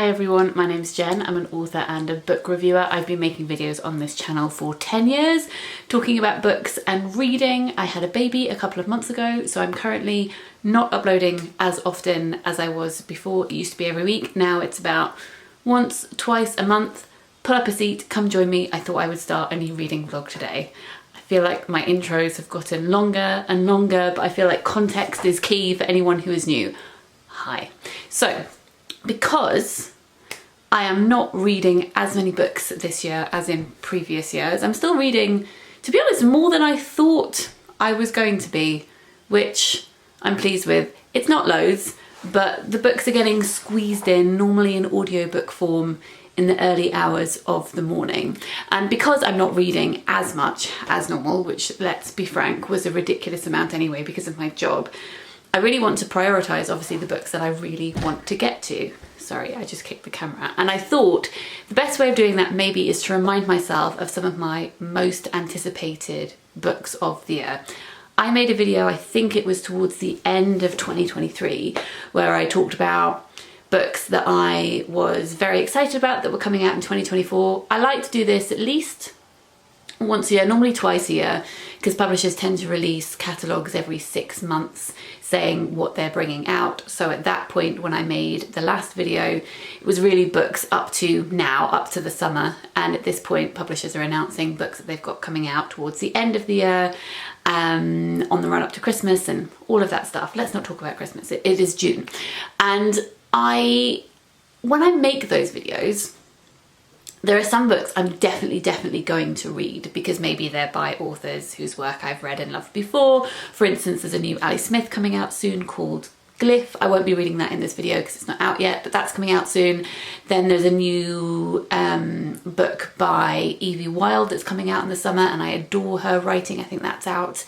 Hi everyone, my name's Jen. I'm an author and a book reviewer. I've been making videos on this channel for 10 years, talking about books and reading. I had a baby a couple of months ago, so I'm currently not uploading as often as I was before. It used to be every week. Now it's about once, twice a month. Pull up a seat, come join me. I thought I would start a new reading vlog today. I feel like my intros have gotten longer and longer, but I feel like context is key for anyone who is new. Hi. So, because I am not reading as many books this year as in previous years, I'm still reading, to be honest, more than I thought I was going to be, which I'm pleased with. It's not loads, but the books are getting squeezed in, normally in audiobook form, in the early hours of the morning. And because I'm not reading as much as normal, which, let's be frank, was a ridiculous amount anyway because of my job, I really want to prioritise, obviously, the books that I really want to get to. Sorry, I just kicked the camera. And I thought the best way of doing that maybe is to remind myself of some of my most anticipated books of the year. I made a video, I think it was towards the end of 2023, where I talked about books that I was very excited about that were coming out in 2024. I like to do this at least once a year, normally twice a year, because publishers tend to release catalogues every 6 months saying what they're bringing out. So at that point, when I made the last video, it was really books up to now, up to the summer. And at this point, publishers are announcing books that they've got coming out towards the end of the year, on the run up to Christmas and all of that stuff. Let's not talk about Christmas, it is June. And when I make those videos, there are some books I'm definitely going to read because maybe they're by authors whose work I've read and loved before. For instance, there's a new Ali Smith coming out soon called Glyph. I won't be reading that in this video because it's not out yet, but that's coming out soon. Then there's a new book by Evie Wyld that's coming out in the summer, and I adore her writing. I think that's out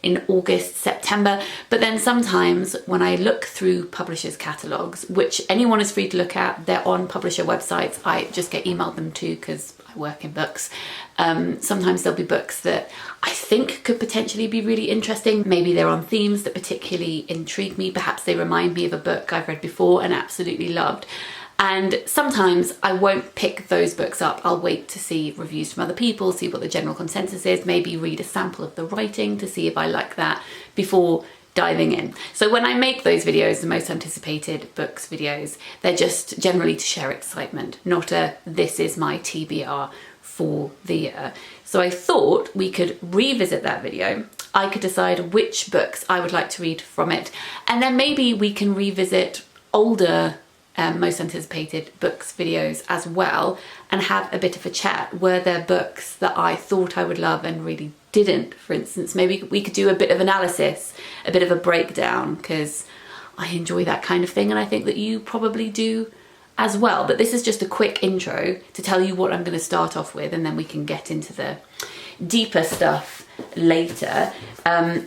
in August, September. But then sometimes when I look through publishers' catalogues, which anyone is free to look at, they're on publisher websites, I just get emailed them too because I work in books. Sometimes there'll be books that I think could potentially be really interesting. Maybe they're on themes that particularly intrigue me. Perhaps they remind me of a book I've read before and absolutely loved. And sometimes I won't pick those books up. I'll wait to see reviews from other people, see what the general consensus is, maybe read a sample of the writing to see if I like that before diving in. So when I make those videos, the most anticipated books videos, they're just generally to share excitement, not a this is my TBR for the year. So I thought we could revisit that video. I could decide which books I would like to read from it, and then maybe we can revisit older most anticipated books videos as well and have a bit of a chat. Were there books that I thought I would love and really didn't, for instance? Maybe we could do a bit of analysis, a bit of a breakdown, because I enjoy that kind of thing and I think that you probably do as well. But this is just a quick intro to tell you what I'm going to start off with, and then we can get into the deeper stuff later.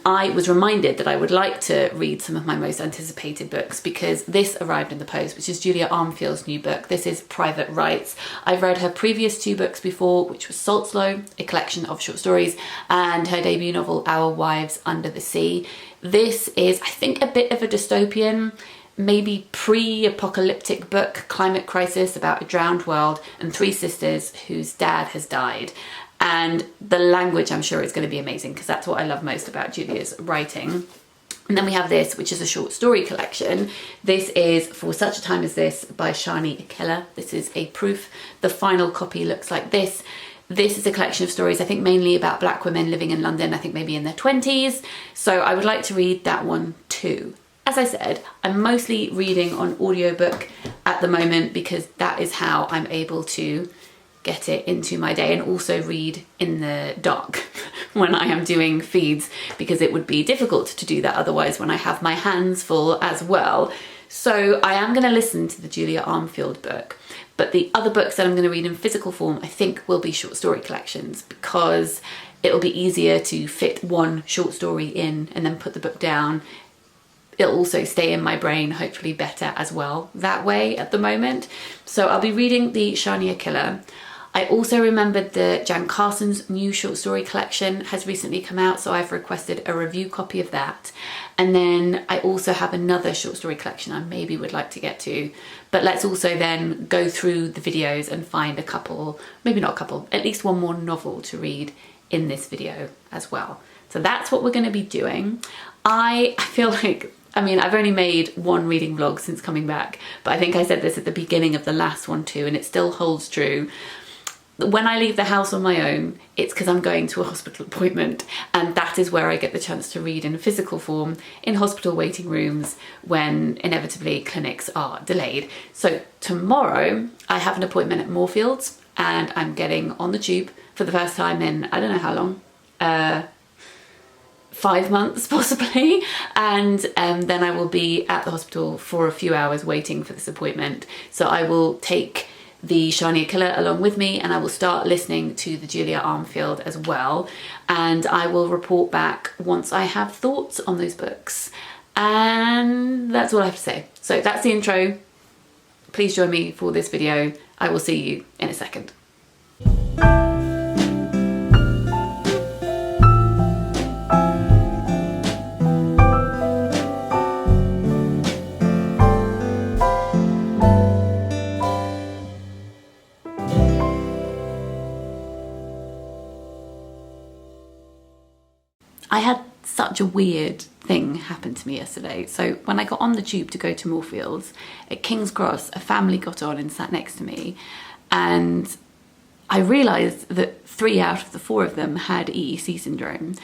I was reminded that I would like to read some of my most anticipated books because this arrived in the post, which is Julia Armfield's new book. This is Private Rites. I've read her previous 2 books before, which was Saltslow, a collection of short stories, and her debut novel Our Wives Under the Sea. This is, I think, a bit of a dystopian, maybe pre-apocalyptic book, climate crisis about a drowned world and 3 sisters whose dad has died. And the language, I'm sure, is going to be amazing because that's what I love most about Julia's writing. And then we have this, which is a short story collection. This is For Such a Time as This by Shani Akilah. This is a proof. The final copy looks like this. This is a collection of stories, I think mainly about black women living in London, I think maybe in their 20s. So I would like to read that one too. As I said, I'm mostly reading on audiobook at the moment because that is how I'm able to get it into my day and also read in the dark when I am doing feeds, because it would be difficult to do that otherwise when I have my hands full as well. So I am going to listen to the Julia Armfield book, but the other books that I'm going to read in physical form I think will be short story collections because it'll be easier to fit one short story in and then put the book down. It'll also stay in my brain, hopefully better as well that way at the moment. So I'll be reading the Shani Akilah. I also remembered that Jen Carson's new short story collection has recently come out, so I've requested a review copy of that. And then I also have another short story collection I maybe would like to get to, but let's also then go through the videos and find a couple, maybe not a couple, at least one more novel to read in this video as well. So that's what we're going to be doing. I feel like, I mean, I've only made one reading vlog since coming back, but I think I said this at the beginning of the last one too, and it still holds true. When I leave the house on my own, it's because I'm going to a hospital appointment, and that is where I get the chance to read in physical form in hospital waiting rooms when inevitably clinics are delayed. So tomorrow I have an appointment at Moorfields, and I'm getting on the tube for the first time in I don't know how long, 5 months possibly, and then I will be at the hospital for a few hours waiting for this appointment. So I will take the Shani Akilah along with me, and I will start listening to the Julia Armfield as well, and I will report back once I have thoughts on those books. And that's all I have to say. So that's the intro. Please join me for this video. I will see you in a second. I had such a weird thing happen to me yesterday. So when I got on the tube to go to Moorfields, at King's Cross, a family got on and sat next to me, and I realised that 3 out of the 4 of them had EEC syndrome.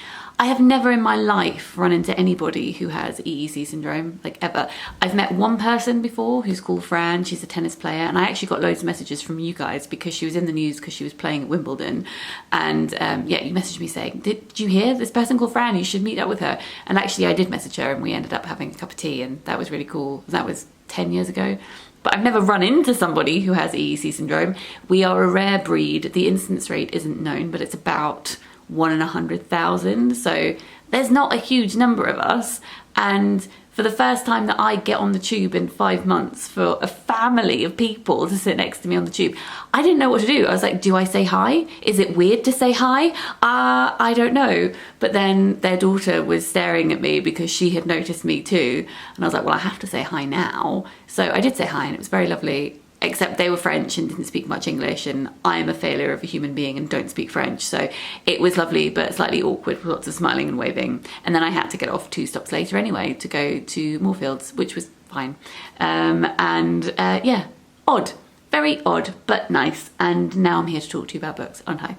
I have never in my life run into anybody who has EEC syndrome, like ever. I've met one person before who's called Fran, she's a tennis player, and I actually got loads of messages from you guys because she was in the news because she was playing at Wimbledon. And yeah, you messaged me saying, did you hear this person called Fran? You should meet up with her. And actually I did message her, and we ended up having a cup of tea, and that was really cool. That was 10 years ago. But I've never run into somebody who has EEC syndrome. We are a rare breed. The incidence rate isn't known, but it's about 1 in 100,000. So there's not a huge number of us. And for the first time that I get on the tube in 5 months for a family of people to sit next to me on the tube, I didn't know what to do. I was like, do I say hi? Is it weird to say hi? I don't know. But then their daughter was staring at me because she had noticed me too. And I was like, well, I have to say hi now. So I did say hi, and it was very lovely. Except they were French and didn't speak much English, and I am a failure of a human being and don't speak French. So it was lovely, but slightly awkward with lots of smiling and waving. And then I had to get off 2 stops later anyway to go to Moorfields, which was fine. Yeah, odd, very odd, but nice. And now I'm here to talk to you about books, aren't I?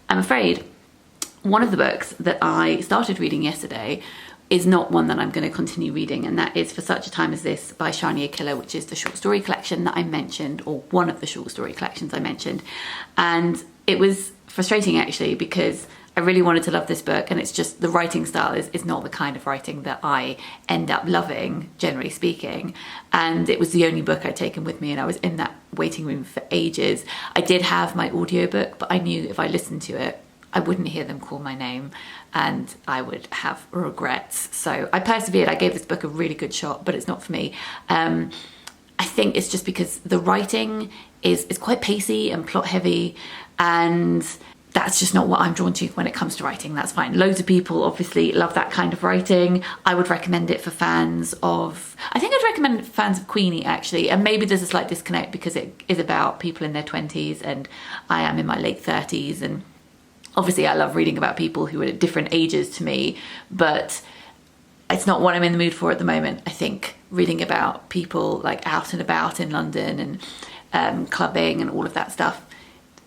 I'm afraid one of the books that I started reading yesterday is not one that I'm going to continue reading, and that is For Such a Time as This by Shani Akilah, which is the short story collection that I mentioned, or one of the short story collections I mentioned. And it was frustrating actually, because I really wanted to love this book, and it's just the writing style is not the kind of writing that I end up loving, generally speaking. And it was the only book I'd taken with me, and I was in that waiting room for ages. I did have my audiobook, but I knew if I listened to it, I wouldn't hear them call my name and I would have regrets. So I persevered. I gave this book a really good shot, but it's not for me. I think it's just because the writing is quite pacey and plot heavy, and that's just not what I'm drawn to when it comes to writing. That's fine. Loads of people obviously love that kind of writing. I would recommend it for fans of, I think I'd recommend it for fans of Queenie actually, and maybe there's a slight disconnect because it is about people in their 20s and I am in my late 30s, and obviously I love reading about people who are at different ages to me, but it's not what I'm in the mood for at the moment. I think reading about people like out and about in London and clubbing and all of that stuff,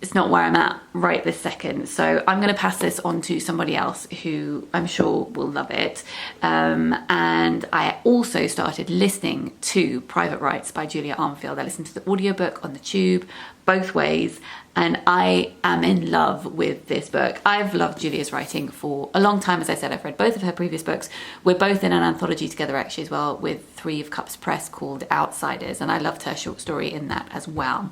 it's not where I'm at right this second. So I'm going to pass this on to somebody else who I'm sure will love it. And I also started listening to Private Rites by Julia Armfield. I listened to the audiobook on the tube, both ways, and I am in love with this book. I've loved Julia's writing for a long time. As I said, I've read both of her previous books. We're both in an anthology together actually as well with 3 of Cups Press called Outsiders, and I loved her short story in that as well.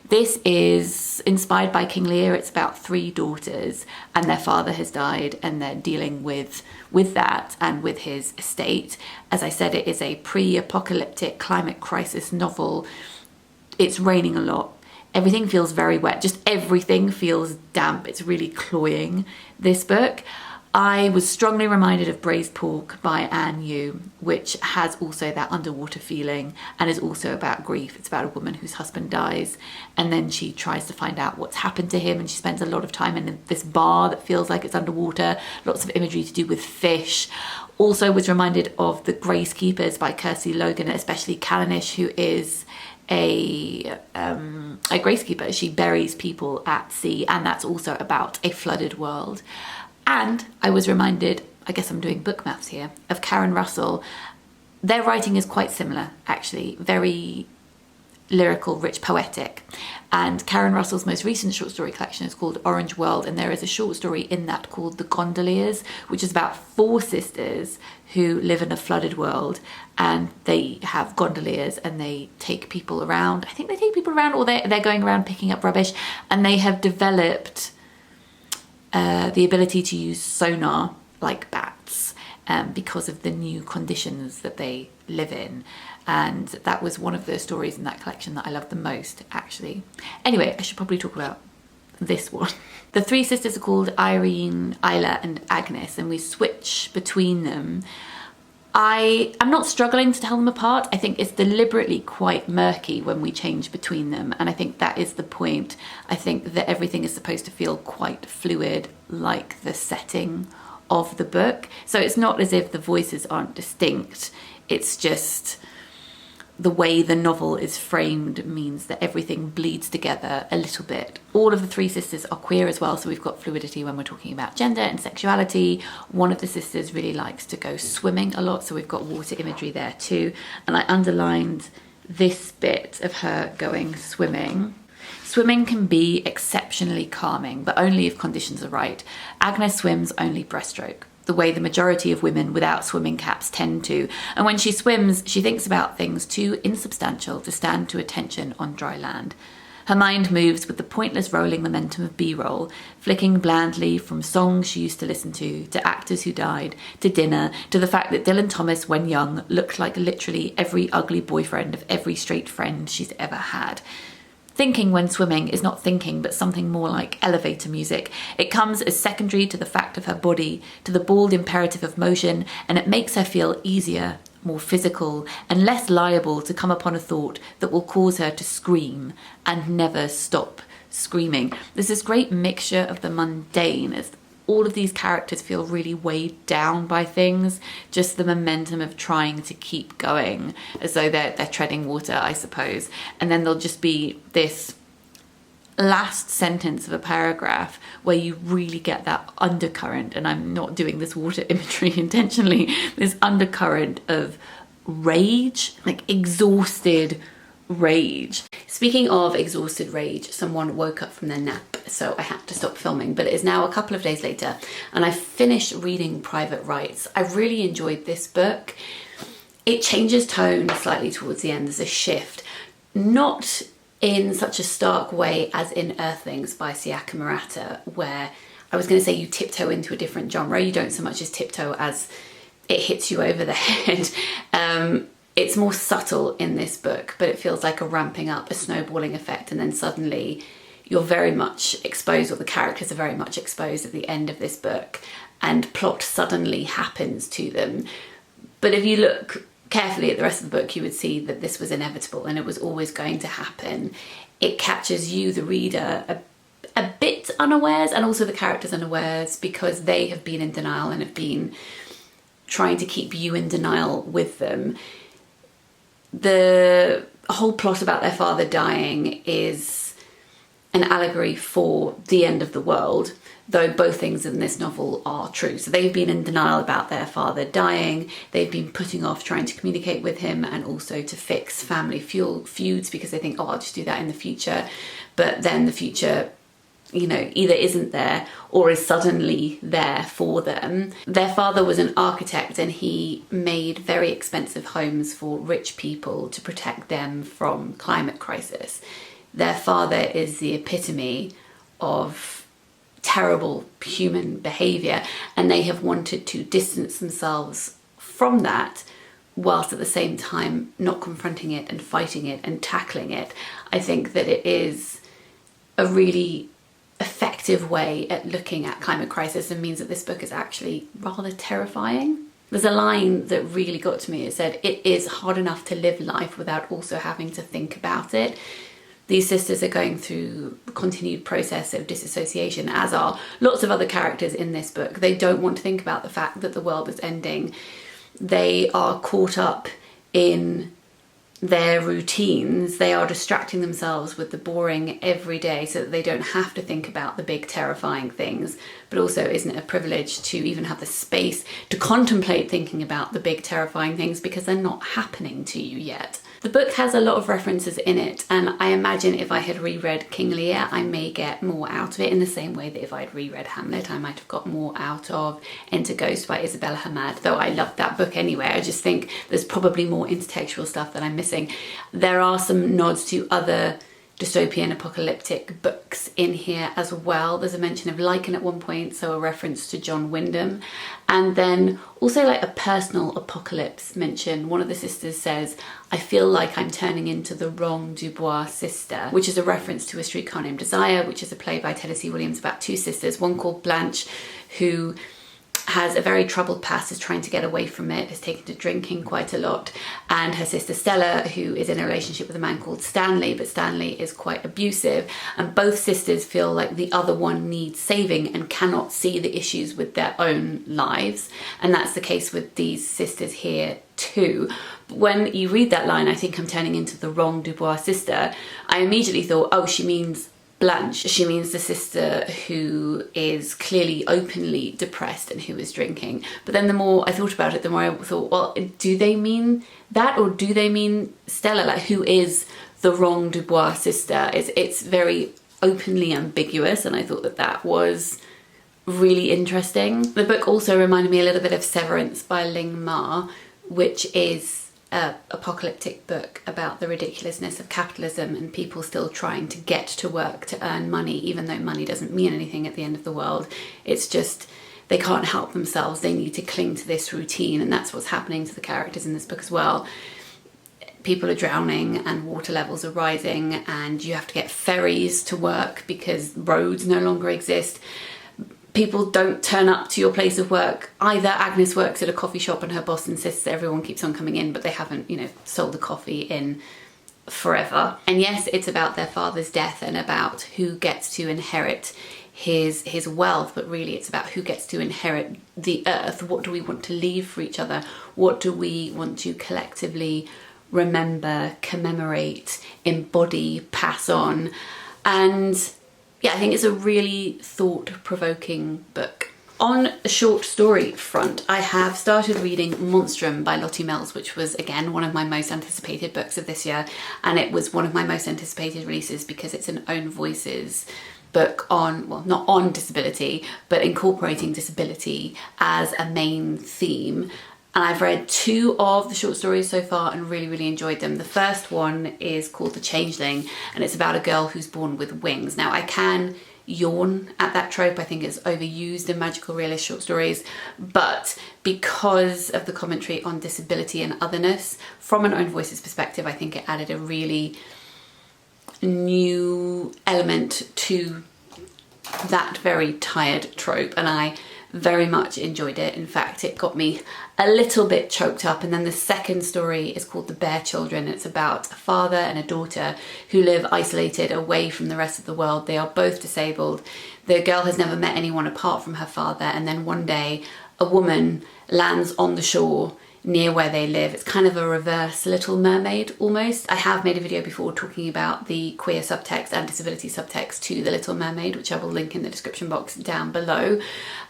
This is inspired by King Lear. It's about 3 daughters and their father has died, and they're dealing with that and with his estate. As I said, it is a pre-apocalyptic climate crisis novel. It's raining a lot. Everything feels very wet, just everything feels damp. It's really cloying, this book. I was strongly reminded of Braised Pork by Anne Yu, which has also that underwater feeling and is also about grief. It's about a woman whose husband dies and then she tries to find out what's happened to him, and she spends a lot of time in this bar that feels like it's underwater, lots of imagery to do with fish. Also was reminded of The Gracekeepers by Kirsty Logan, especially Callanish, who is a gracekeeper. She buries people at sea, and that's also about a flooded world. And I was reminded, I guess I'm doing book maths here, of Karen Russell. Their writing is quite similar, actually, very lyrical, rich, poetic. And Karen Russell's most recent short story collection is called Orange World, and there is a short story in that called The Gondoliers, which is about 4 sisters who live in a flooded world, and they have gondoliers and they take people around. I think they take people around, or they're going around picking up rubbish, and they have developed the ability to use sonar like bats because of the new conditions that they live in. And that was one of the stories in that collection that I loved the most, actually. Anyway, I should probably talk about this one. The 3 sisters are called Irene, Isla and Agnes, and we switch between them. I'm not struggling to tell them apart. I think it's deliberately quite murky when we change between them, and I think that is the point. I think that everything is supposed to feel quite fluid, like the setting of the book. So it's not as if the voices aren't distinct, it's just the way the novel is framed means that everything bleeds together a little bit. All of the 3 sisters are queer as well, so we've got fluidity when we're talking about gender and sexuality. One of the sisters really likes to go swimming a lot, so we've got water imagery there too. And I underlined this bit of her going swimming. Swimming can be exceptionally calming, but only if conditions are right. Agnes swims only breaststroke, the way the majority of women without swimming caps tend to. And when she swims, she thinks about things too insubstantial to stand to attention on dry land. Her mind moves with the pointless rolling momentum of B-roll, flicking blandly from songs she used to listen to actors who died, to dinner, to the fact that Dylan Thomas, when young, looked like literally every ugly boyfriend of every straight friend she's ever had. Thinking when swimming is not thinking, but something more like elevator music. It comes as secondary to the fact of her body, to the bald imperative of motion, and it makes her feel easier, more physical, and less liable to come upon a thought that will cause her to scream and never stop screaming. There's this great mixture of the mundane as all of these characters feel really weighed down by things, just the momentum of trying to keep going, as though they're treading water, I suppose. And then there'll just be this last sentence of a paragraph where you really get that undercurrent, and I'm not doing this water imagery intentionally, this undercurrent of rage, like exhausted rage. Speaking of exhausted rage, someone woke up from their nap, so I had to stop filming, but it is now a couple of days later and I finished reading Private Rites. I really enjoyed this book. It changes tone slightly towards the end. There's a shift, not in such a stark way as in Earthlings by Sayaka Murata, where I was going to say you tiptoe into a different genre. You don't so much as tiptoe as it hits you over the head. It's more subtle in this book, but it feels like a ramping up, a snowballing effect, and then suddenly you're very much exposed, or the characters are very much exposed at the end of this book, and plot suddenly happens to them. But if you look carefully at the rest of the book, you would see that this was inevitable and it was always going to happen. It catches you, the reader, a bit unawares, and also the characters unawares, because they have been in denial and have been trying to keep you in denial with them. The whole plot about their father dying is an allegory for the end of the world, though both things in this novel are true. So they've been in denial about their father dying, they've been putting off trying to communicate with him, and also to fix family feuds because they think, oh, I'll just do that in the future. But then the future, you know, either isn't there or is suddenly there for them. Their father was an architect and he made very expensive homes for rich people to protect them from climate crisis. Their father is the epitome of terrible human behaviour, and they have wanted to distance themselves from that whilst at the same time not confronting it and fighting it and tackling it. I think that it is a really effective way at looking at climate crisis, and means that this book is actually rather terrifying. There's a line that really got to me. It said, "It is hard enough to live life without also having to think about it." These sisters are going through a continued process of disassociation, as are lots of other characters in this book. They don't want to think about the fact that the world is ending. They are caught up in their routines. They are distracting themselves with the boring everyday so that they don't have to think about the big terrifying things. But also, isn't it a privilege to even have the space to contemplate thinking about the big terrifying things because they're not happening to you yet? The book has a lot of references in it, and I imagine if I had reread King Lear, I may get more out of it, in the same way that if I'd reread Hamlet, I might have got more out of Enter Ghost by Isabella Hamad, though I loved that book anyway. I just think there's probably more intertextual stuff that I'm missing. There are some nods to other dystopian apocalyptic books in here as well. There's a mention of Lycan at one point, so a reference to John Wyndham, and then also like a personal apocalypse mention. One of the sisters says, "I feel like I'm turning into the wrong Dubois sister," which is a reference to A Streetcar Named Desire, which is a play by Tennessee Williams about two sisters, one called Blanche, who has a very troubled past, is trying to get away from it, is taken to drinking quite a lot, and her sister Stella, who is in a relationship with a man called Stanley, but Stanley is quite abusive, and both sisters feel like the other one needs saving and cannot see the issues with their own lives, and that's the case with these sisters here too. When you read that line, "I think I'm turning into the wrong Dubois sister," I immediately thought, oh, she means Blanche. She means the sister who is clearly openly depressed and who is drinking. But then the more I thought about it, the more I thought, well, do they mean that, or do they mean Stella? Like, who is the wrong Dubois sister? It's very openly ambiguous, and I thought that that was really interesting. The book also reminded me a little bit of Severance by Ling Ma, which is an apocalyptic book about the ridiculousness of capitalism and people still trying to get to work to earn money, even though money doesn't mean anything at the end of the world. It's just they can't help themselves. They need to cling to this routine, and that's what's happening to the characters in this book as well. People are drowning and water levels are rising, and you have to get ferries to work because roads no longer exist. People don't turn up to your place of work. Either Agnes works at a coffee shop and her boss insists that everyone keeps on coming in, but they haven't, sold the coffee in forever. And yes, it's about their father's death and about who gets to inherit his wealth, but really it's about who gets to inherit the earth. What do we want to leave for each other? What do we want to collectively remember, commemorate, embody, pass on? And yeah, I think it's a really thought-provoking book. On a short story front, I have started reading Monstrum by Lottie Mills, which was, again, one of my most anticipated books of this year, and it was one of my most anticipated releases because it's an Own Voices book on, well, not on disability, but incorporating disability as a main theme. And I've read 2 of the short stories so far and really, really enjoyed them. The first one is called The Changeling, and it's about a girl who's born with wings. Now, I can yawn at that trope. I think it's overused in magical realist short stories, but because of the commentary on disability and otherness, from an Own Voices perspective, I think it added a really new element to that very tired trope, and I very much enjoyed it. In fact, it got me a little bit choked up. And then the second story is called The Bear Children. It's about a father and a daughter who live isolated away from the rest of the world. They are both disabled. The girl has never met anyone apart from her father, and then one day a woman lands on the shore near where they live. It's kind of a reverse Little Mermaid almost. I have made a video before talking about the queer subtext and disability subtext to The Little Mermaid, which I will link in the description box down below.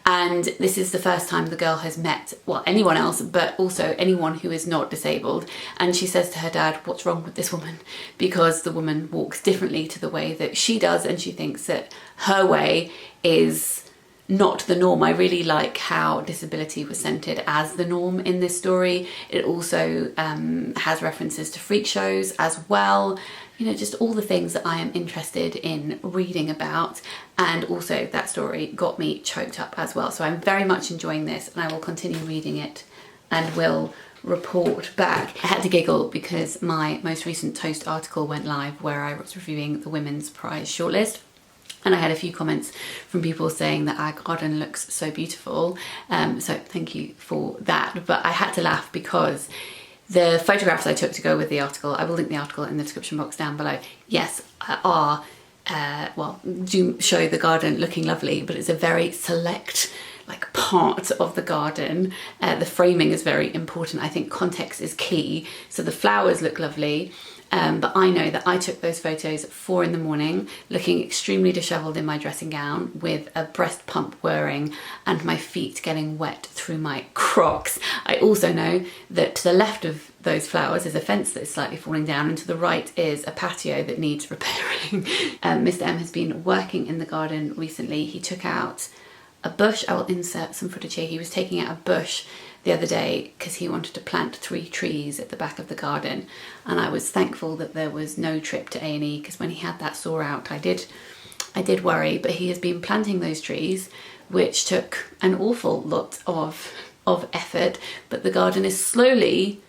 And this is the first time the girl has met, well, anyone else, but also anyone who is not disabled. And she says to her dad, what's wrong with this woman? Because the woman walks differently to the way that she does, and she thinks that her way is not the norm. I really like how disability was centered as the norm in this story. It also has references to freak shows as well. Just all the things that I am interested in reading about. And also that story got me choked up as well. So I'm very much enjoying this, and I will continue reading it and will report back. I had to giggle because my most recent Toast article went live where I was reviewing the Women's Prize shortlist. And I had a few comments from people saying that our garden looks so beautiful. So thank you for that. But I had to laugh because the photographs I took to go with the article, I will link the article in the description box down below, yes, are, well, do show the garden looking lovely, but it's a very select like part of the garden. The framing is very important. I think context is key. So the flowers look lovely. But I know that I took those photos at 4 in the morning, looking extremely dishevelled in my dressing gown with a breast pump whirring and my feet getting wet through my Crocs. I also know that to the left of those flowers is a fence that is slightly falling down, and to the right is a patio that needs repairing. Mr. M has been working in the garden recently. He took out a bush. I will insert some footage here. He was taking out a bush the other day because he wanted to plant 3 trees at the back of the garden, and I was thankful that there was no trip to A&E, because when he had that sore out I did worry. But he has been planting those trees, which took an awful lot of effort, but the garden is slowly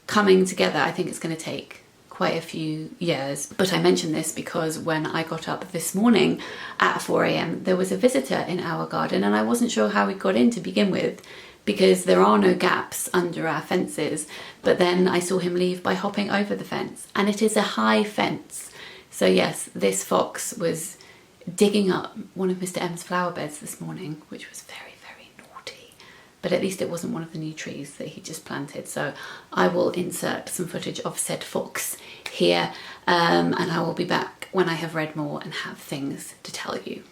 coming together. I think it's going to take quite a few years. But I mention this because when I got up this morning at 4 a.m. there was a visitor in our garden, and I wasn't sure how he got in to begin with, because there are no gaps under our fences. But then I saw him leave by hopping over the fence, and it is a high fence. So yes, this fox was digging up one of Mr. M's flower beds this morning, which was very, very naughty. But at least it wasn't one of the new trees that he just planted. So I will insert some footage of said fox here, and I will be back when I have read more and have things to tell you.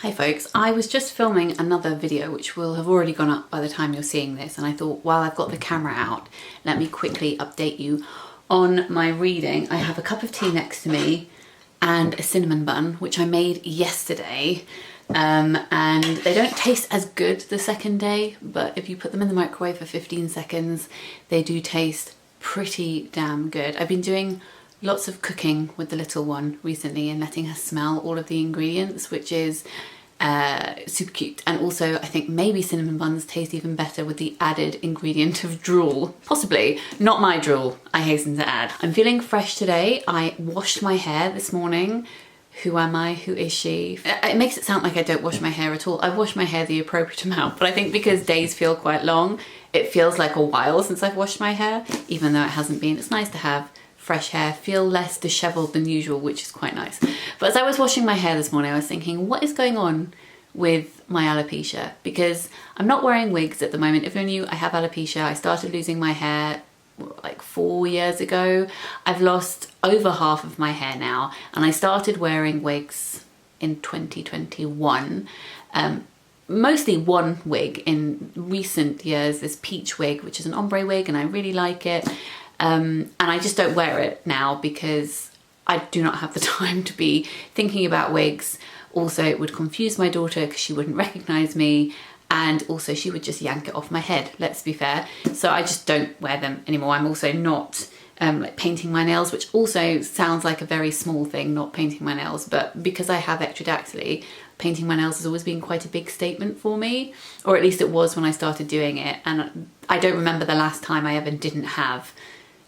Hi folks, I was just filming another video which will have already gone up by the time you're seeing this, and I thought while I've got the camera out, let me quickly update you on my reading. I have a cup of tea next to me and a cinnamon bun, which I made yesterday, and they don't taste as good the second day, but if you put them in the microwave for 15 seconds, they do taste pretty damn good. I've been doing lots of cooking with the little one recently and letting her smell all of the ingredients, which is super cute. And also I think maybe cinnamon buns taste even better with the added ingredient of drool. Possibly. Not my drool, I hasten to add. I'm feeling fresh today. I washed my hair this morning. Who am I? Who is she? It makes it sound like I don't wash my hair at all. I wash my hair the appropriate amount, but I think because days feel quite long, it feels like a while since I've washed my hair, even though it hasn't been. It's nice to have fresh hair, feel less disheveled than usual, which is quite nice. But as I was washing my hair this morning, I was thinking, what is going on with my alopecia? Because I'm not wearing wigs at the moment. If you're new, I have alopecia. I started losing my hair like 4 years ago. I've lost over half of my hair now, and I started wearing wigs in 2021. Mostly one wig in recent years, this peach wig, which is an ombre wig, and I really like it. And I just don't wear it now because I do not have the time to be thinking about wigs. Also, it would confuse my daughter because she wouldn't recognize me, and also she would just yank it off my head, let's be fair. So I just don't wear them anymore. I'm also not like painting my nails, which also sounds like a very small thing, not painting my nails, but because I have ectrodactyly, painting my nails has always been quite a big statement for me, or at least it was when I started doing it. And I don't remember the last time I ever didn't have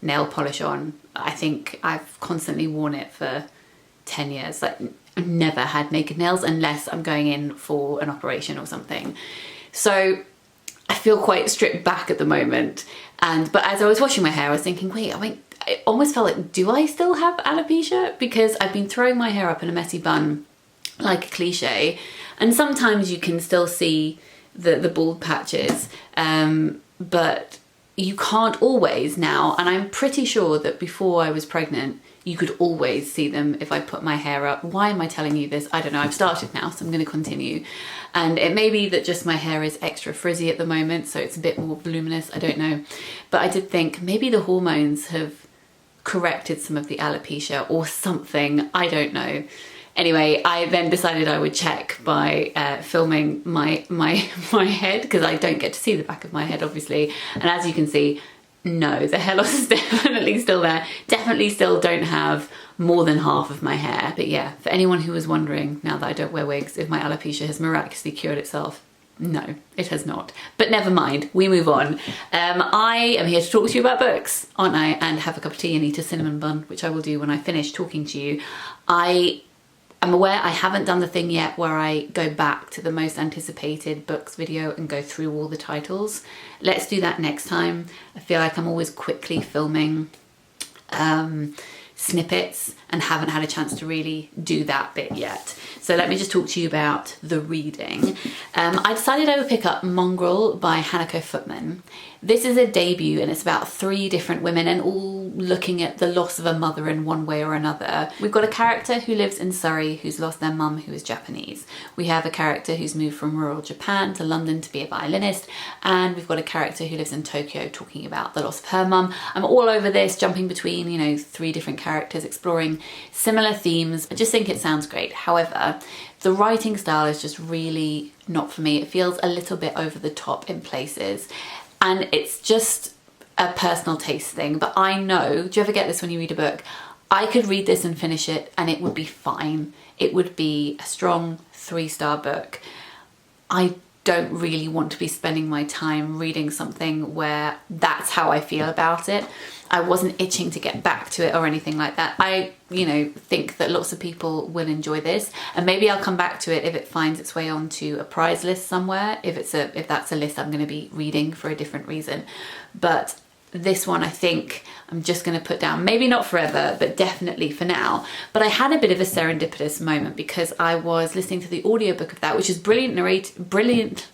nail polish on. I think I've constantly worn it for 10 years. Like, I've never had naked nails unless I'm going in for an operation or something. So I feel quite stripped back at the moment. But as I was washing my hair, I was thinking, wait, I almost felt like, do I still have alopecia? Because I've been throwing my hair up in a messy bun like a cliche, and sometimes you can still see the bald patches, but you can't always now. And I'm pretty sure that before I was pregnant, you could always see them if I put my hair up. Why am I telling you this? I don't know. I've started now, so I'm going to continue. And it may be that just my hair is extra frizzy at the moment, so it's a bit more voluminous. I don't know. But I did think maybe the hormones have corrected some of the alopecia or something. I don't know. Anyway, I then decided I would check by filming my head, because I don't get to see the back of my head, obviously. And as you can see, no, the hair loss is definitely still there. Definitely still don't have more than half of my hair. But yeah, for anyone who was wondering, now that I don't wear wigs, if my alopecia has miraculously cured itself, no, it has not. But never mind, we move on. I am here to talk to you about books, aren't I? And have a cup of tea and eat a cinnamon bun, which I will do when I finish talking to you. I'm aware I haven't done the thing yet where I go back to the most anticipated books video and go through all the titles. Let's do that next time. I feel like I'm always quickly filming snippets and haven't had a chance to really do that bit yet. So let me just talk to you about the reading. I decided I would pick up Mongrel by Hanako Footman. This is a debut and it's about 3 different women and all looking at the loss of a mother in one way or another. We've got a character who lives in Surrey who's lost their mum who is Japanese. We have a character who's moved from rural Japan to London to be a violinist, and we've got a character who lives in Tokyo talking about the loss of her mum. I'm all over this, jumping between, you know, 3 different characters, exploring similar themes. I just think it sounds great. However, the writing style is just really not for me. It feels a little bit over the top in places, and it's just a personal taste thing. But I know, do you ever get this when you read a book? I could read this and finish it and it would be fine. It would be a strong 3-star book. I don't really want to be spending my time reading something where that's how I feel about it. I wasn't itching to get back to it or anything like that. I, you know, think that lots of people will enjoy this, and maybe I'll come back to it if it finds its way onto a prize list somewhere, if that's a list I'm going to be reading for a different reason. But this one I think I'm just going to put down, maybe not forever, but definitely for now. But I had a bit of a serendipitous moment because I was listening to the audiobook of that, which is brilliant,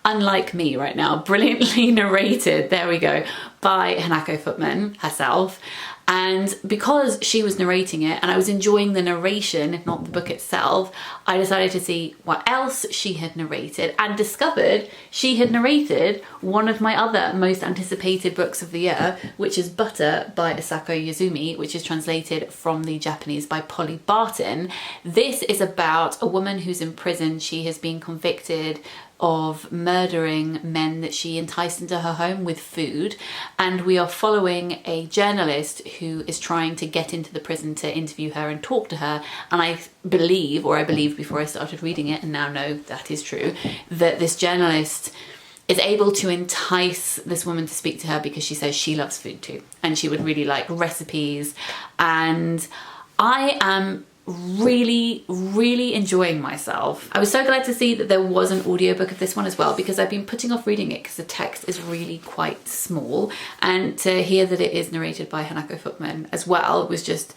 unlike me right now, brilliantly narrated, there we go, by Hanako Footman herself. And because she was narrating it and I was enjoying the narration, if not the book itself, I decided to see what else she had narrated and discovered she had narrated one of my other most anticipated books of the year, which is Butter by Asako Yuzumi, which is translated from the Japanese by Polly Barton. This is about a woman who's in prison. She has been convicted of murdering men that she enticed into her home with food, and we are following a journalist who is trying to get into the prison to interview her and talk to her. And I believed before I started reading it, and now know that is true, that this journalist is able to entice this woman to speak to her because she says she loves food too and she would really like recipes. And I am really enjoying myself. I was so glad to see that there was an audiobook of this one as well, because I've been putting off reading it because the text is really quite small, and to hear that it is narrated by Hanako Footman as well was just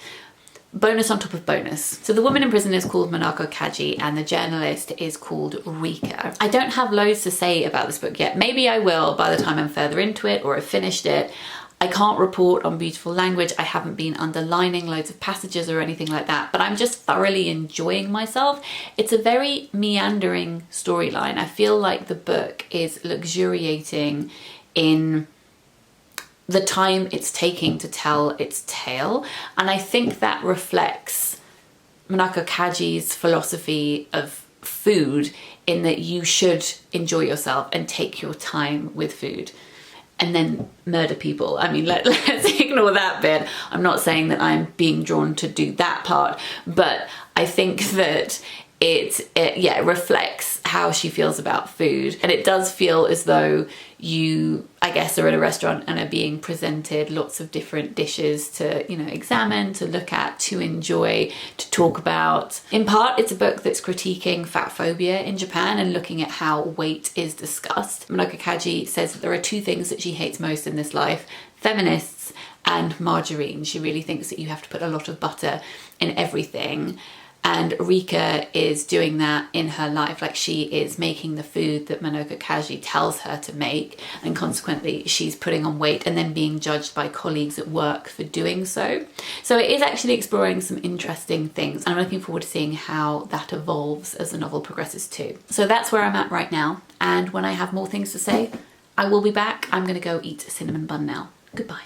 bonus on top of bonus. So the woman in prison is called Monako Kaji and the journalist is called Rika. I don't have loads to say about this book yet. Maybe I will by the time I'm further into it or have finished it. I can't report on beautiful language. I haven't been underlining loads of passages or anything like that, but I'm just thoroughly enjoying myself. It's a very meandering storyline. I feel like the book is luxuriating in the time it's taking to tell its tale. And I think that reflects Monako Kaji's philosophy of food, in that you should enjoy yourself and take your time with food and then murder people. I mean, let's ignore that bit. I'm not saying that I'm being drawn to do that part, but I think that it reflects how she feels about food. And it does feel as though you, I guess, are at a restaurant and are being presented lots of different dishes to, you know, examine, to look at, to enjoy, to talk about. In part, it's a book that's critiquing fat phobia in Japan and looking at how weight is discussed. Monako Kaji says that there are 2 things that she hates most in this life: feminists and margarine. She really thinks that you have to put a lot of butter in everything. And Rika is doing that in her life. Like, she is making the food that Monako Kaji tells her to make, and consequently she's putting on weight and then being judged by colleagues at work for doing so. So it is actually exploring some interesting things, and I'm looking forward to seeing how that evolves as the novel progresses too. So that's where I'm at right now, and when I have more things to say, I will be back. I'm gonna go eat a cinnamon bun now. Goodbye.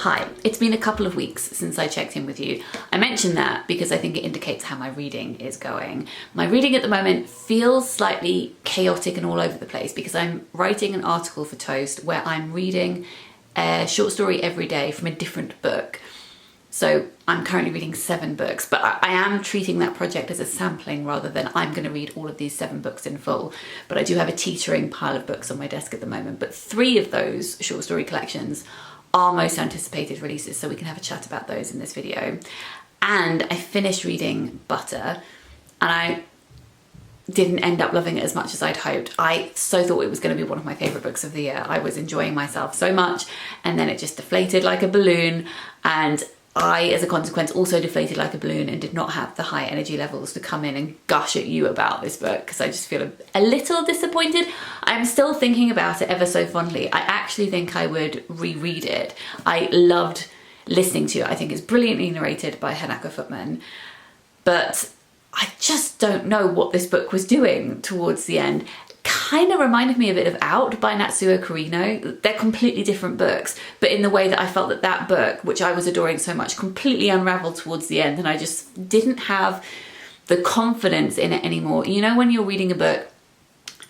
Hi, it's been a couple of weeks since I checked in with you. I mention that because I think it indicates how my reading is going. My reading at the moment feels slightly chaotic and all over the place because I'm writing an article for Toast where I'm reading a short story every day from a different book. So I'm currently reading 7 books, but I am treating that project as a sampling rather than I'm going to read all of these 7 books in full. But I do have a teetering pile of books on my desk at the moment. But 3 of those short story collections are most anticipated releases, so we can have a chat about those in this video. And I finished reading Butter, and I didn't end up loving it as much as I'd hoped. I so thought it was going to be one of my favourite books of the year. I was enjoying myself so much, and then it just deflated like a balloon, and I, as a consequence, also deflated like a balloon and did not have the high energy levels to come in and gush at you about this book because I just feel a little disappointed. I'm still thinking about it ever so fondly. I actually think I would reread it. I loved listening to it. I think it's brilliantly narrated by Hanako Footman, but I just don't know what this book was doing towards the end. Kind of reminded me a bit of Out by Natsuo Kirino. They're completely different books, but in the way that I felt that that book, which I was adoring so much, completely unraveled towards the end, and I just didn't have the confidence in it anymore. You know, when you're reading a book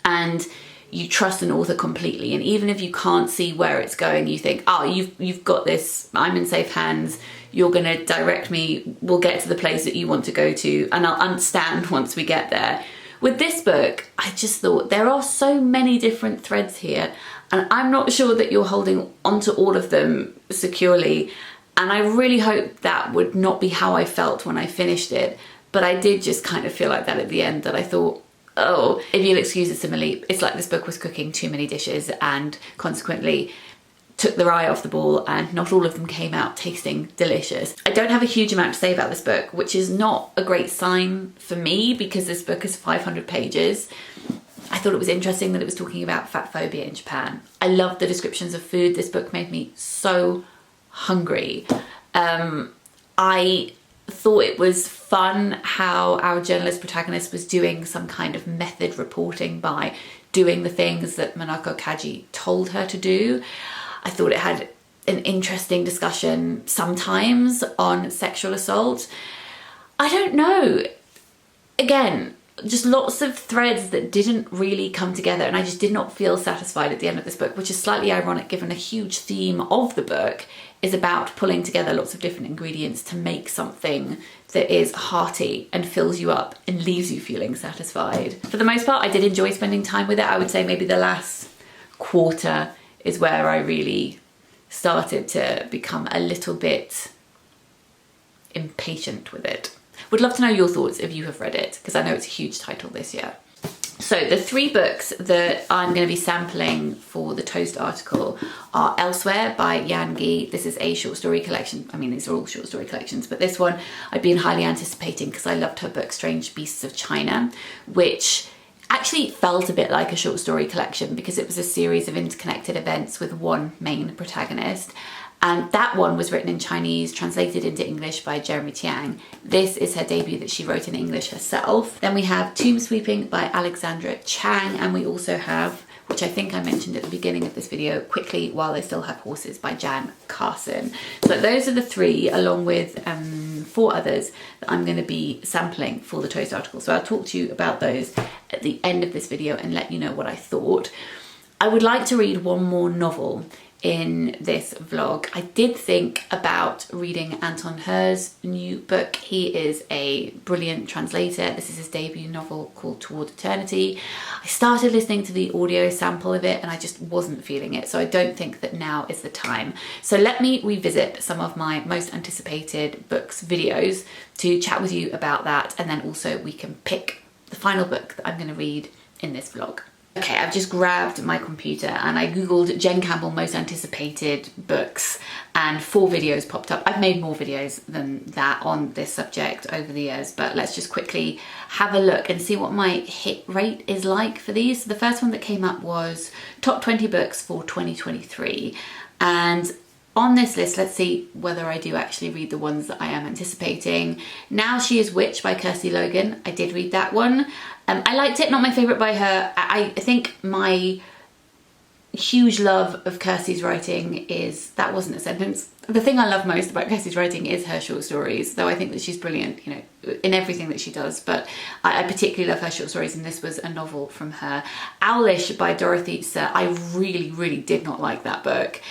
and you trust an author completely, and even if you can't see where it's going, you think, oh, you've got this, I'm in safe hands, you're going to direct me, we'll get to the place that you want to go to, and I'll understand once we get there. With this book, I just thought there are so many different threads here, and I'm not sure that you're holding onto all of them securely, and I really hope that would not be how I felt when I finished it, but I did just kind of feel like that at the end, that I thought, oh, if you'll excuse the simile, it's like this book was cooking too many dishes and consequently took their eye off the ball, and not all of them came out tasting delicious. I don't have a huge amount to say about this book, which is not a great sign for me because this book is 500 pages. I thought it was interesting that it was talking about fat phobia in Japan. I loved the descriptions of food. This book made me so hungry. I thought it was fun how our journalist protagonist was doing some kind of method reporting by doing the things that Manako Kaji told her to do. I thought it had an interesting discussion sometimes on sexual assault. I don't know. Again, just lots of threads that didn't really come together, and I just did not feel satisfied at the end of this book, which is slightly ironic given a huge theme of the book is about pulling together lots of different ingredients to make something that is hearty and fills you up and leaves you feeling satisfied. For the most part, I did enjoy spending time with it. I would say maybe the last quarter is where I really started to become a little bit impatient with it. Would love to know your thoughts if you have read it, because I know it's a huge title this year. So the 3 books that I'm going to be sampling for the Toast article are Elsewhere by Yangi. This is a short story collection. I mean, these are all short story collections, but this one I've been highly anticipating because I loved her book Strange Beasts of China, which actually felt a bit like a short story collection because it was a series of interconnected events with one main protagonist. And that one was written in Chinese, translated into English by Jeremy Chang. This is her debut that she wrote in English herself. Then we have Tomb Sweeping by Alexadra Chang, and we also have, which I think I mentioned at the beginning of this video, Quickly While They Still Have Horses by Jen Carson. So those are the 3, along with 4 others that I'm going to be sampling for the Toast article. So I'll talk to you about those at the end of this video and let you know what I thought. I would like to read one more novel in this vlog. I did think about reading Anton Her's new book. He is a brilliant translator. This is his debut novel called Toward Eternity. I started listening to the audio sample of it and I just wasn't feeling it, so I don't think that now is the time. So let me revisit some of my most anticipated books videos to chat with you about that, and then also we can pick the final book that I'm going to read in this vlog. Okay, I've just grabbed my computer and I googled Jen Campbell most anticipated books and 4 videos popped up. I've made more videos than that on this subject over the years, but let's just quickly have a look and see what my hit rate is like for these. So the first one that came up was top 20 books for 2023, and on this list, let's see whether I do actually read the ones that I am anticipating. Now She Is Witch by Kirsty Logan. I did read that one. I liked it, not my favourite by her. I think my huge love of Kirsty's writing is, that wasn't a sentence, The thing I love most about Kessie's writing is her short stories, though I think that she's brilliant, you know, in everything that she does, but I particularly love her short stories, and this was a novel from her. Owlish by Dorothy Sir. I really did not like that book.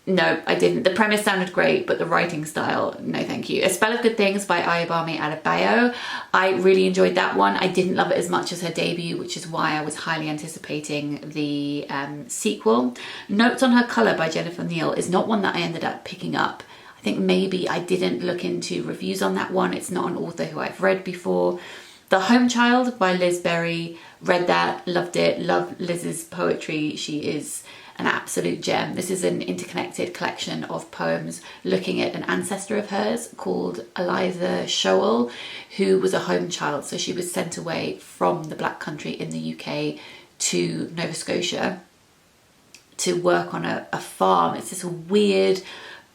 No, I didn't. The premise sounded great, but the writing style, no thank you. A Spell of Good Things by Ayobami Adebayo. I really enjoyed that one. I didn't love it as much as her debut, which is why I was highly anticipating the sequel. Notes on Her Colour by Jennifer Neal is not one that I ended up picking up. I think maybe I didn't look into reviews on that one. It's not an author who I've read before. The Home Child by Liz Berry. Read that, loved it, love Liz's poetry. She is an absolute gem. This is an interconnected collection of poems looking at an ancestor of hers called Eliza Shoal, who was a home child. So she was sent away from the Black country in the UK to Nova Scotia to work on a farm. It's this weird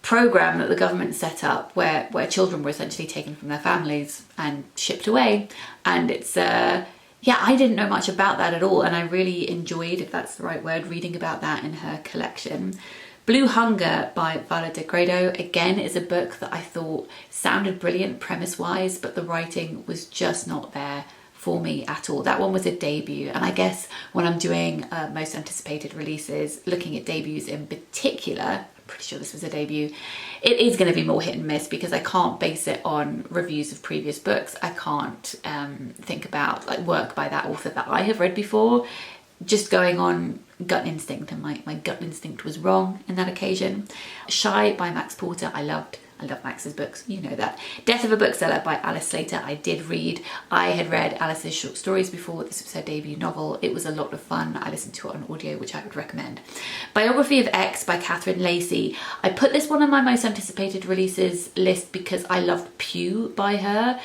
program that the government set up where children were essentially taken from their families and shipped away. And it's yeah, I didn't know much about that at all, and I really enjoyed, if that's the right word, reading about that in her collection. Blue Hunger by Viola de Grado, again, is a book that I thought sounded brilliant premise-wise, but the writing was just not there for me at all. That one was a debut, and I guess when I'm doing most anticipated releases, looking at debuts in particular, pretty sure this was a debut, it is going to be more hit and miss because I can't base it on reviews of previous books. I can't think about like work by that author that I have read before, just going on gut instinct, and my gut instinct was wrong in that occasion. Shy by Max Porter, I love Max's books, you know that. Death of a Bookseller by Alice Slater, I did read. I had read Alice's short stories before. This was her debut novel. It was a lot of fun. I listened to it on audio, which I would recommend. Biography of X by Catherine Lacey. I put this one on my most anticipated releases list because I loved Pew by her.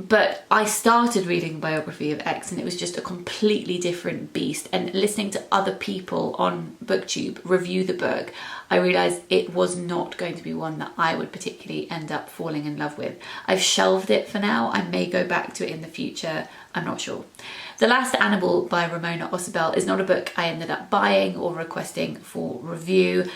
But I started reading Biography of X and it was just a completely different beast. And listening to other people on BookTube review the book, I realised it was not going to be one that I would particularly end up falling in love with. I've shelved it for now. I may go back to it in the future. I'm not sure. The Last Animal by Ramona Osabel is not a book I ended up buying or requesting for review.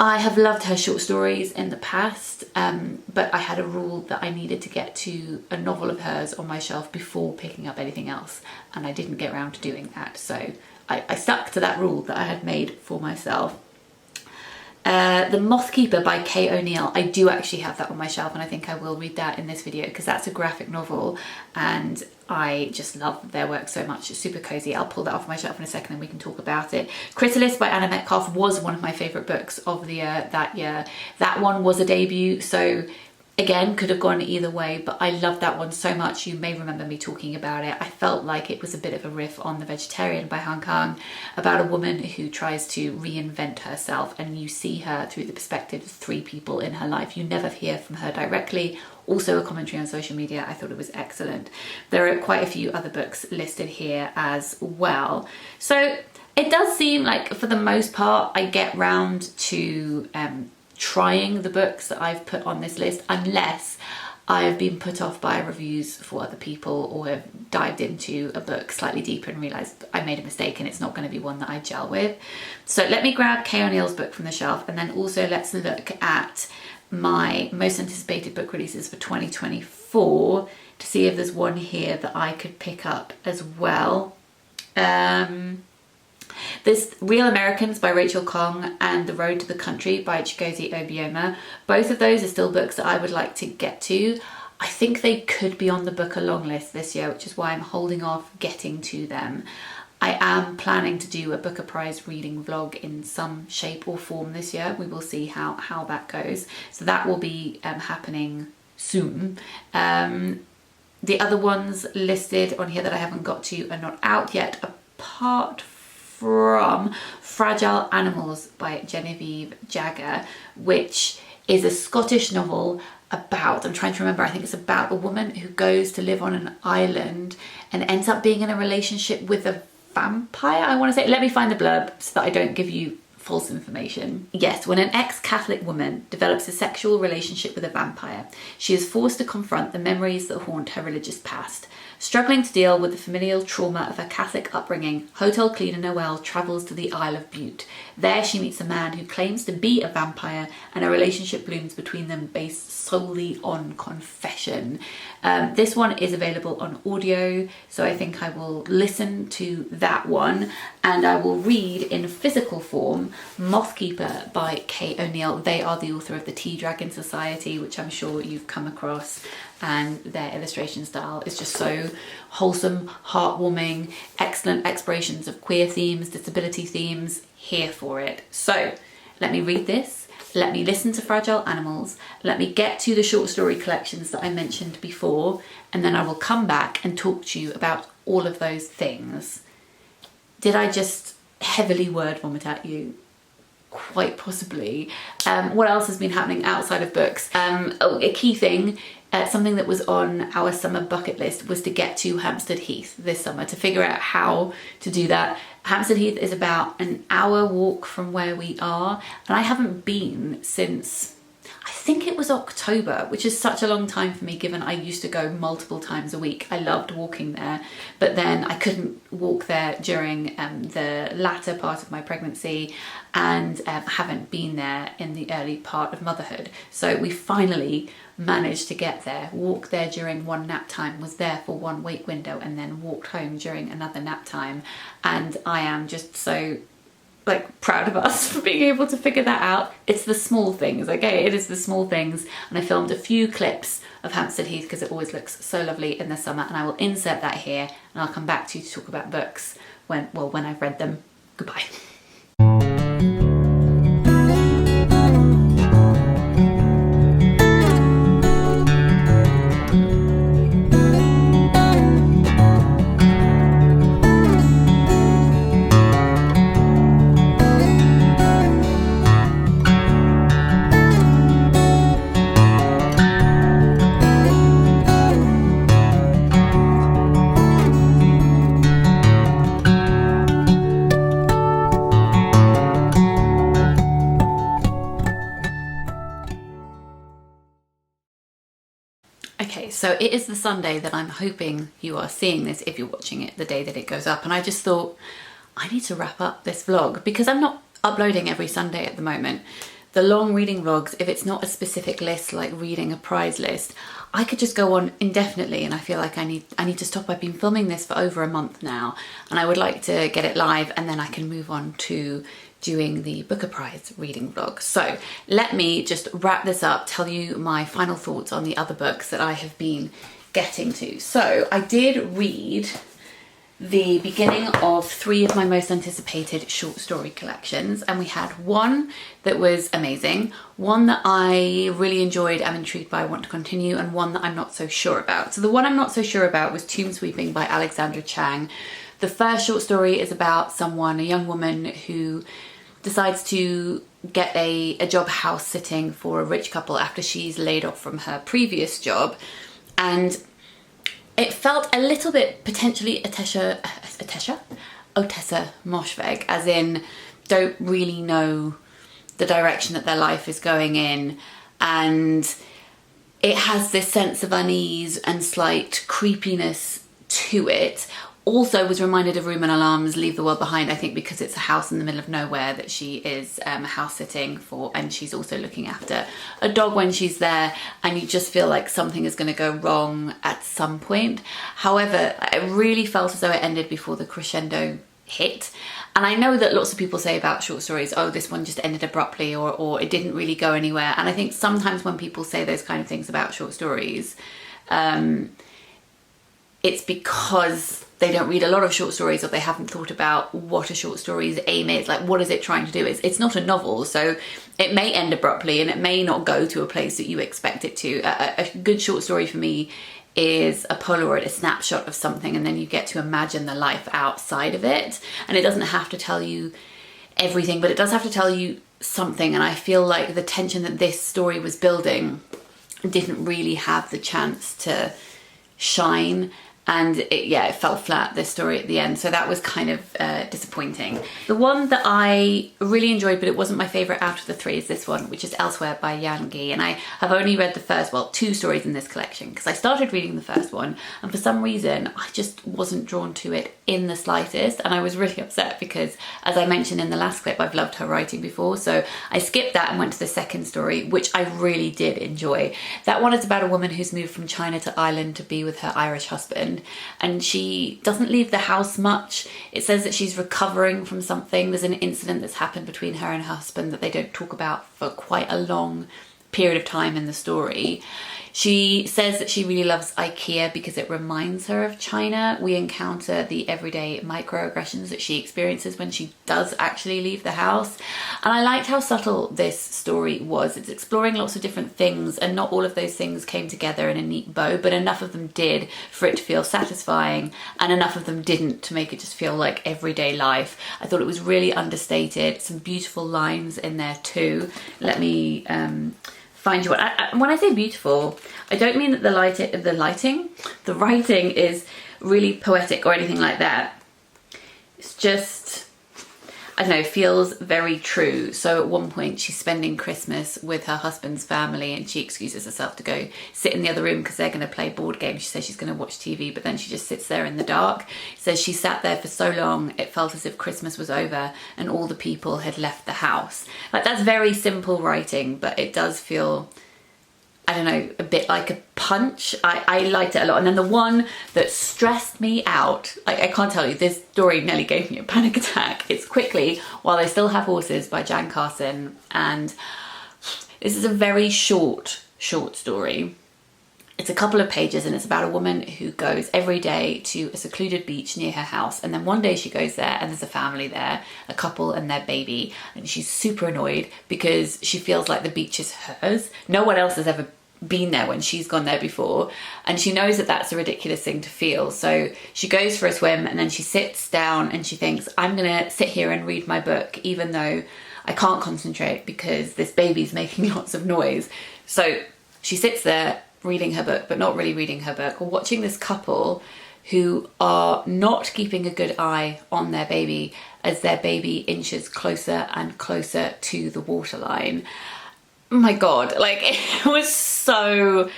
I have loved her short stories in the past, but I had a rule that I needed to get to a novel of hers on my shelf before picking up anything else, and I didn't get around to doing that. So I stuck to that rule that I had made for myself. The Moth Keeper by Kay O'Neill. I do actually have that on my shelf, and I think I will read that in this video because that's a graphic novel and I just love their work so much. It's super cozy. I'll pull that off my shelf in a second and we can talk about it. Chrysalis by Anna Metcalf was one of my favourite books of the year that year. That one was a debut, so again, could have gone either way, but I loved that one so much. You may remember me talking about it. I felt like it was a bit of a riff on The Vegetarian by Han Kang, about a woman who tries to reinvent herself, and you see her through the perspective of three people in her life. You never hear from her directly. Also a commentary on social media. I thought it was excellent. There are quite a few other books listed here as well. So it does seem like for the most part I get round to trying the books that I've put on this list, unless I have been put off by reviews for other people or have dived into a book slightly deeper and realised I made a mistake and it's not going to be one that I gel with. So let me grab Kay O'Neill's book from the shelf, and then also let's look at my most anticipated book releases for 2024 to see if there's one here that I could pick up as well. There's Real Americans by Rachel Kong and The Road to the Country by Chigozie Obioma. Both of those are still books that I would like to get to. I think they could be on the book along list this year, which is why I'm holding off getting to them. I am planning to do a Booker Prize reading vlog in some shape or form this year. We will see how that goes. So that will be happening soon. The other ones listed on here that I haven't got to are not out yet, apart from Fragile Animals by Genevieve Jagger, which is a Scottish novel about, I'm trying to remember, I think it's about a woman who goes to live on an island and ends up being in a relationship with a vampire, I want to say. Let me find the blurb so that I don't give you false information. Yes, when an ex-Catholic woman develops a sexual relationship with a vampire, she is forced to confront the memories that haunt her religious past. Struggling to deal with the familial trauma of her Catholic upbringing, hotel cleaner Noelle travels to the Isle of Bute. There she meets a man who claims to be a vampire, and a relationship blooms between them based solely on confession. This one is available on audio, so I think I will listen to that one, and I will read in physical form Mothkeeper by Kay O'Neill. They are the author of the Tea Dragon Society, which I'm sure you've come across, and their illustration style is just so wholesome, heartwarming, excellent explorations of queer themes, disability themes. Here for it. So let me read this, let me listen to Fragile Animals, let me get to the short story collections that I mentioned before, and then I will come back and talk to you about all of those things. Did I just heavily word vomit at you? Quite possibly. What else has been happening outside of books? A key thing, something that was on our summer bucket list, was to get to Hampstead Heath this summer, to figure out how to do that. Hampstead Heath is about an hour walk from where we are, and I haven't been since, I think it was October, which is such a long time for me given I used to go multiple times a week. I loved walking there, but then I couldn't walk there during the latter part of my pregnancy, and haven't been there in the early part of motherhood. So we finally managed to get there, walked there during one nap time, was there for one wake window, and then walked home during another nap time. And I am just so proud of us for being able to figure that out. It's the small things, okay? It is the small things. And I filmed a few clips of Hampstead Heath because it always looks so lovely in the summer, and I will insert that here, and I'll come back to you to talk about books when I've read them. Goodbye. So it is the Sunday that I'm hoping you are seeing this, if you're watching it the day that it goes up, and I just thought I need to wrap up this vlog because I'm not uploading every Sunday at the moment. The long reading vlogs, if it's not a specific list like reading a prize list, I could just go on indefinitely, and I feel like I need to stop. I've been filming this for over a month now, and I would like to get it live, and then I can move on to doing the Booker Prize reading vlog. So let me just wrap this up, tell you my final thoughts on the other books that I have been getting to. So I did read the beginning of 3 of my most anticipated short story collections, and we had one that was amazing, one that I really enjoyed, I'm intrigued by, I want to continue, and one that I'm not so sure about. So the one I'm not so sure about was Tomb Sweeping by Alexadra Chang. The first short story is about someone, a young woman, who decides to get a job house sitting for a rich couple after she's laid off from her previous job, and it felt a little bit potentially Otessa Moshfegh, as in don't really know the direction that their life is going in, and it has this sense of unease and slight creepiness to it. Also was reminded of Room and Alarm's Leave the World Behind, I think because it's a house in the middle of nowhere that she is house sitting for, and she's also looking after a dog when she's there, and you just feel like something is going to go wrong at some point. However, I really felt as though it ended before the crescendo hit. And I know that lots of people say about short stories, oh, this one just ended abruptly, or it didn't really go anywhere. And I think sometimes when people say those kind of things about short stories, it's because they don't read a lot of short stories, or they haven't thought about what a short story's aim is. Like, what is it trying to do? It's not a novel, so it may end abruptly and it may not go to a place that you expect it to. A good short story for me is a Polaroid, a snapshot of something, and then you get to imagine the life outside of it. And it doesn't have to tell you everything, but it does have to tell you something. And I feel like the tension that this story was building didn't really have the chance to shine and it fell flat, this story at the end, so that was kind of disappointing. The one that I really enjoyed, but it wasn't my favourite out of the three, is this one, which is Elsewhere by Yangi, and I have only read the first, well, 2 stories in this collection, because I started reading the first one, and for some reason I just wasn't drawn to it in the slightest, and I was really upset because, as I mentioned in the last clip, I've loved her writing before, so I skipped that and went to the second story, which I really did enjoy. That one is about a woman who's moved from China to Ireland to be with her Irish husband, and she doesn't leave the house much. It says that she's recovering from something. There's an incident that's happened between her and her husband that they don't talk about for quite a long period of time in the story. She says that she really loves IKEA because it reminds her of China. We encounter the everyday microaggressions that she experiences when she does actually leave the house. And I liked how subtle this story was. It's exploring lots of different things, and not all of those things came together in a neat bow, but enough of them did for it to feel satisfying, and enough of them didn't to make it just feel like everyday life. I thought it was really understated. Some beautiful lines in there too. Let me find you one. When I say beautiful, I don't mean that the writing is really poetic or anything like that. It's just, I don't know, feels very true. So at one point she's spending Christmas with her husband's family, and she excuses herself to go sit in the other room because they're going to play board games. She says she's going to watch TV, but then she just sits there in the dark. Says she sat there for so long it felt as if Christmas was over and all the people had left the house. Like, that's very simple writing, but it does feel, I don't know, a bit like a punch. I liked it a lot. And then the one that stressed me out, I can't tell you, this story nearly gave me a panic attack. It's Quickly While They Still Have Horses by Jen Carson. And this is a very short story. It's a couple of pages, and it's about a woman who goes every day to a secluded beach near her house, and then one day she goes there and there's a family there, a couple and their baby, and she's super annoyed because she feels like the beach is hers. No one else has ever been there when she's gone there before, and she knows that that's a ridiculous thing to feel. So she goes for a swim, and then she sits down and she thinks, I'm gonna sit here and read my book even though I can't concentrate because this baby's making lots of noise. So she sits there reading her book, but not really reading her book, or watching this couple who are not keeping a good eye on their baby as their baby inches closer and closer to the waterline. Oh my God, like, it was so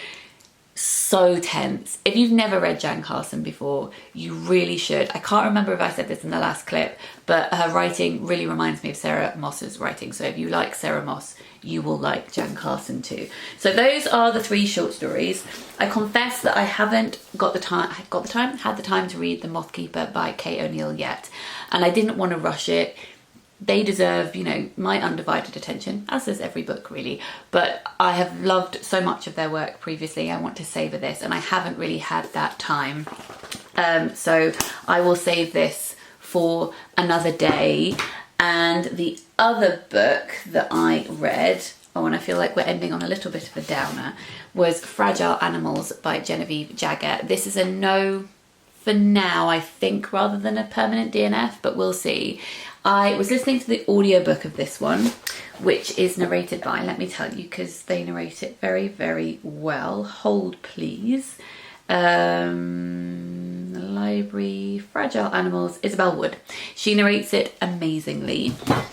tense. If you've never read Jen Carson before, you really should. I can't remember if I said this in the last clip, but her writing really reminds me of Sarah Moss's writing. So if you like Sarah Moss, you will like Jen Carson too. So those are the 3 short stories. I confess that I haven't had the time to read The Moth Keeper by Kate O'Neill yet, and I didn't want to rush it. They deserve, you know, my undivided attention, as does every book really, but I have loved so much of their work previously. I want to savour this, and I haven't really had that time. So I will save this for another day. And the other book that I read, and I feel like we're ending on a little bit of a downer, was Fragile Animals by Genevieve Jagger. This is a no for now, I think, rather than a permanent DNF, but we'll see. I was listening to the audiobook of this one, which is narrated by, let me tell you, because they narrate it very, very well. Hold, please. Library, Fragile Animals, Isabel Wood. She narrates it amazingly.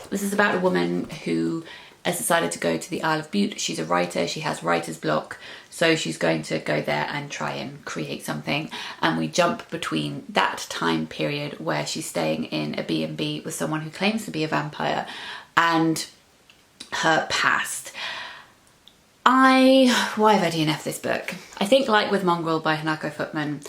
This is about a woman who has decided to go to the Isle of Bute. She's a writer, she has writer's block, so she's going to go there and try and create something. And we jump between that time period where she's staying in a B&B with someone who claims to be a vampire and her past. Why have I DNF'd this book? I think, like with Mongrel by Hanako Footman,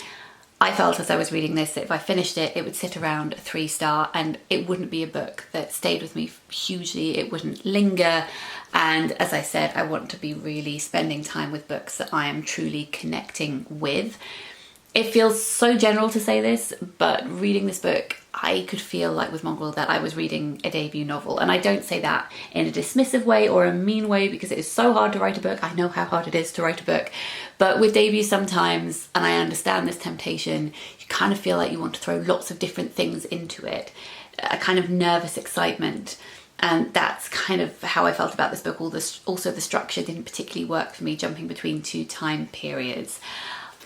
I felt as I was reading this that if I finished it, it would sit around a 3-star, and it wouldn't be a book that stayed with me hugely. It wouldn't linger. And as I said, I want to be really spending time with books that I am truly connecting with. It feels so general to say this, but reading this book, I could feel like with Mongrel that I was reading a debut novel. And I don't say that in a dismissive way or a mean way, because it is so hard to write a book. I know how hard it is to write a book. But with debuts sometimes, and I understand this temptation, you kind of feel like you want to throw lots of different things into it. A kind of nervous excitement. And that's kind of how I felt about this book. Also, the structure didn't particularly work for me, jumping between 2 time periods.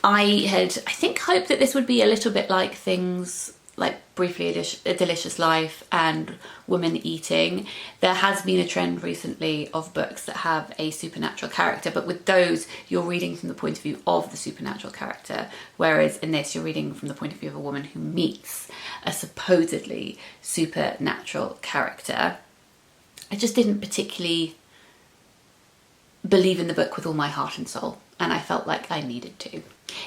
I think hoped that this would be a little bit like things like Briefly a Delicious Life and Woman Eating. There has been a trend recently of books that have a supernatural character, but with those you're reading from the point of view of the supernatural character, whereas in this you're reading from the point of view of a woman who meets a supposedly supernatural character. I just didn't particularly believe in the book with all my heart and soul, and I felt like I needed to.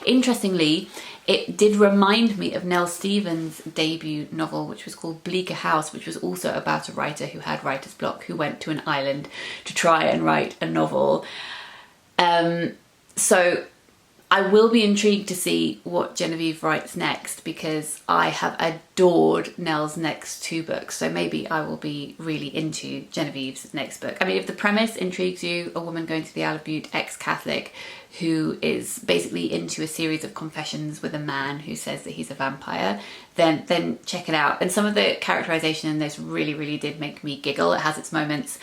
Interestingly, it did remind me of Nell Stevens' debut novel, which was called Bleaker House, which was also about a writer who had writer's block, who went to an island to try and write a novel. So I will be intrigued to see what Genevieve writes next, because I have adored Nell's next 2 books. So maybe I will be really into Genevieve's next book. I mean, if the premise intrigues you, a woman going to the Isle of Bute, ex-Catholic, who is basically into a series of confessions with a man who says that he's a vampire, then check it out. And some of the characterization in this really, really did make me giggle. It has its moments,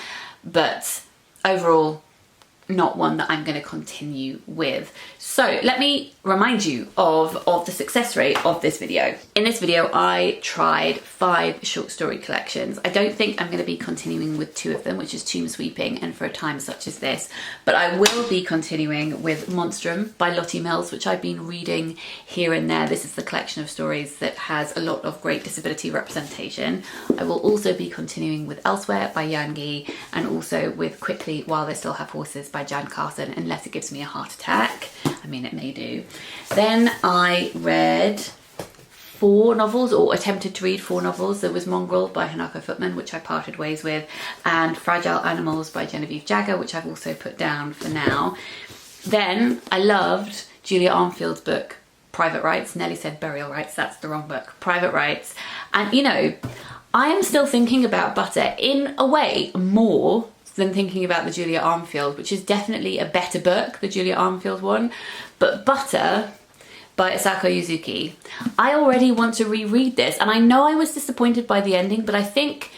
but overall, not one that I'm going to continue with. So let me remind you of the success rate of this video. In this video, I tried 5 short story collections. I don't think I'm going to be continuing with 2 of them, which is Tomb Sweeping and For a Time Such as This, but I will be continuing with Monstrum by Lottie Mills, which I've been reading here and there. This is the collection of stories that has a lot of great disability representation. I will also be continuing with Elsewhere by Yang, and also with Quickly While They Still Have Horses by Jen Carson, unless it gives me a heart attack. I mean, it may do. Then I read 4 novels, or attempted to read 4 novels. There was Mongrel by Hanako Footman, which I parted ways with, and Fragile Animals by Genevieve Jagger, which I've also put down for now. Then I loved Julia Armfield's book, Private Rites. Nelly said Burial Rites, that's the wrong book. Private Rites. And you know, I am still thinking about Butter in a way more than thinking about the Julia Armfield, which is definitely a better book, the Julia Armfield one. But Butter by Asako Yuzuki, I already want to reread this. And I know I was disappointed by the ending, but I think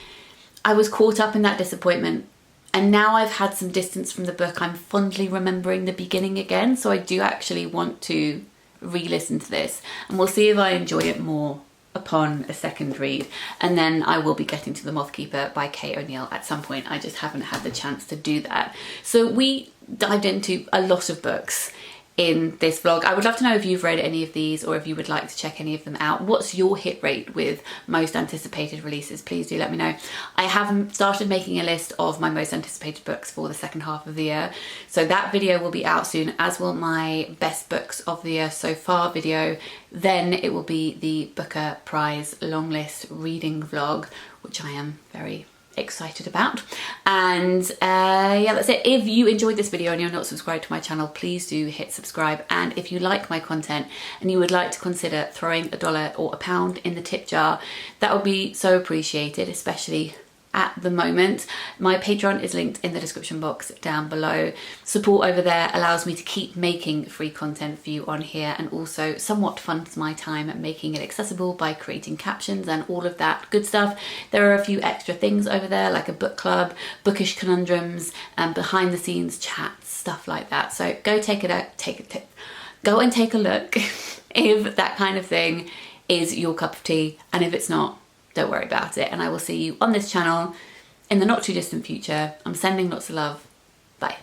I was caught up in that disappointment. And now I've had some distance from the book, I'm fondly remembering the beginning again. So I do actually want to re-listen to this, and we'll see if I enjoy it more upon a second read. And then I will be getting to The Moth Keeper by Kay O'Neill at some point. I just haven't had the chance to do that. So we dived into a lot of books in this vlog. I would love to know if you've read any of these, or if you would like to check any of them out. What's your hit rate with most anticipated releases? Please do let me know. I have started making a list of my most anticipated books for the second half of the year, so that video will be out soon, as will my best books of the year so far video. Then it will be the Booker Prize long list reading vlog, which I am very excited about. And yeah, that's it. If you enjoyed this video and you're not subscribed to my channel, please do hit subscribe. And if you like my content and you would like to consider throwing $1 or £1 in the tip jar, that would be so appreciated, especially at the moment. My Patreon is linked in the description box down below. Support over there allows me to keep making free content for you on here, and also somewhat funds my time at making it accessible by creating captions and all of that good stuff. There are a few extra things over there, like a book club, bookish conundrums, and behind the scenes chats, stuff like that. So go go and take a look if that kind of thing is your cup of tea, and if it's not, don't worry about it, and I will see you on this channel in the not too distant future. I'm sending lots of love. Bye.